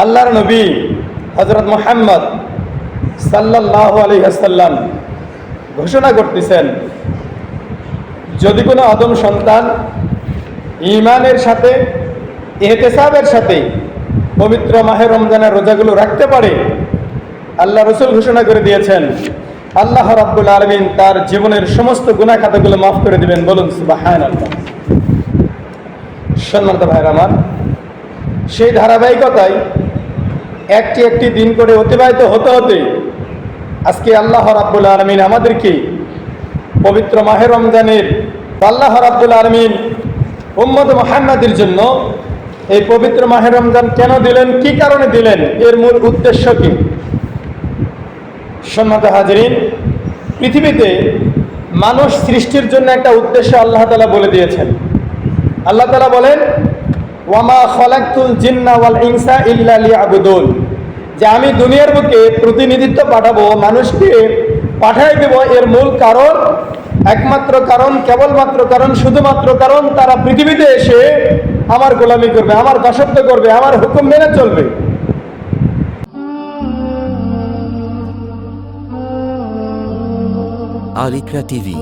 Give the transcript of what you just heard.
আল্লাহর নবী হযরত মুহাম্মদ সাল্লাল্লাহু আলাইহি ওয়াসাল্লাম ঘোষণা করতেছেন, যদি কোনো আদম সন্তান ঈমানের সাথে ইহতিসাবের সাথে পবিত্র মাহে রমজানের রোজাগুলো রাখতে পারে, আল্লাহ রাসূল ঘোষণা করে দিয়েছেন আল্লাহ রাব্বুল আলামিন তার জীবনের সমস্ত গুনাহ খাতাগুলো মাফ করে দিবেন। বলুন সুবহানাল্লাহ। সম্মানিত ভাইরা আমার, সেই ধারাবাহিকতায় একটি একটি দিন করে অতিবাহিত হতে হতে আজকে আল্লাহ রাব্বুল আলামিন আমাদেরকে পবিত্র মাহে রমজানের আল্লাহ রাব্বুল আলামিন উম্মত মুহাম্মাদের জন্য এই পবিত্র মাহে রমজান কেন দিলেন, কি কারণে দিলেন, এর মূল উদ্দেশ্য কি? সম্মানিত হাজিরিন, পৃথিবীতে মানুষ সৃষ্টির জন্য একটা উদ্দেশ্য আল্লাহ তাআলা বলে দিয়েছেন। আল্লাহ তাআলা বলেন, ওয়ামা খালাকতুল জিন্না ওয়াল ইনসা ইল্লা লিয়াবুদুন, যে আমি দুনিয়ার বুকে প্রতিনিধিত্ব পাঠাবো, মানুষকে পাঠাই দেব, এর মূল কারণ, একমাত্র কারণ, কেবলমাত্র কারণ, শুধুমাত্র কারণ, তারা পৃথিবীতে এসে আমার গোলামি করবে, আমার দাসত্ব করবে, আমার হুকুম মেনে চলবে। আলিকরা টিভি।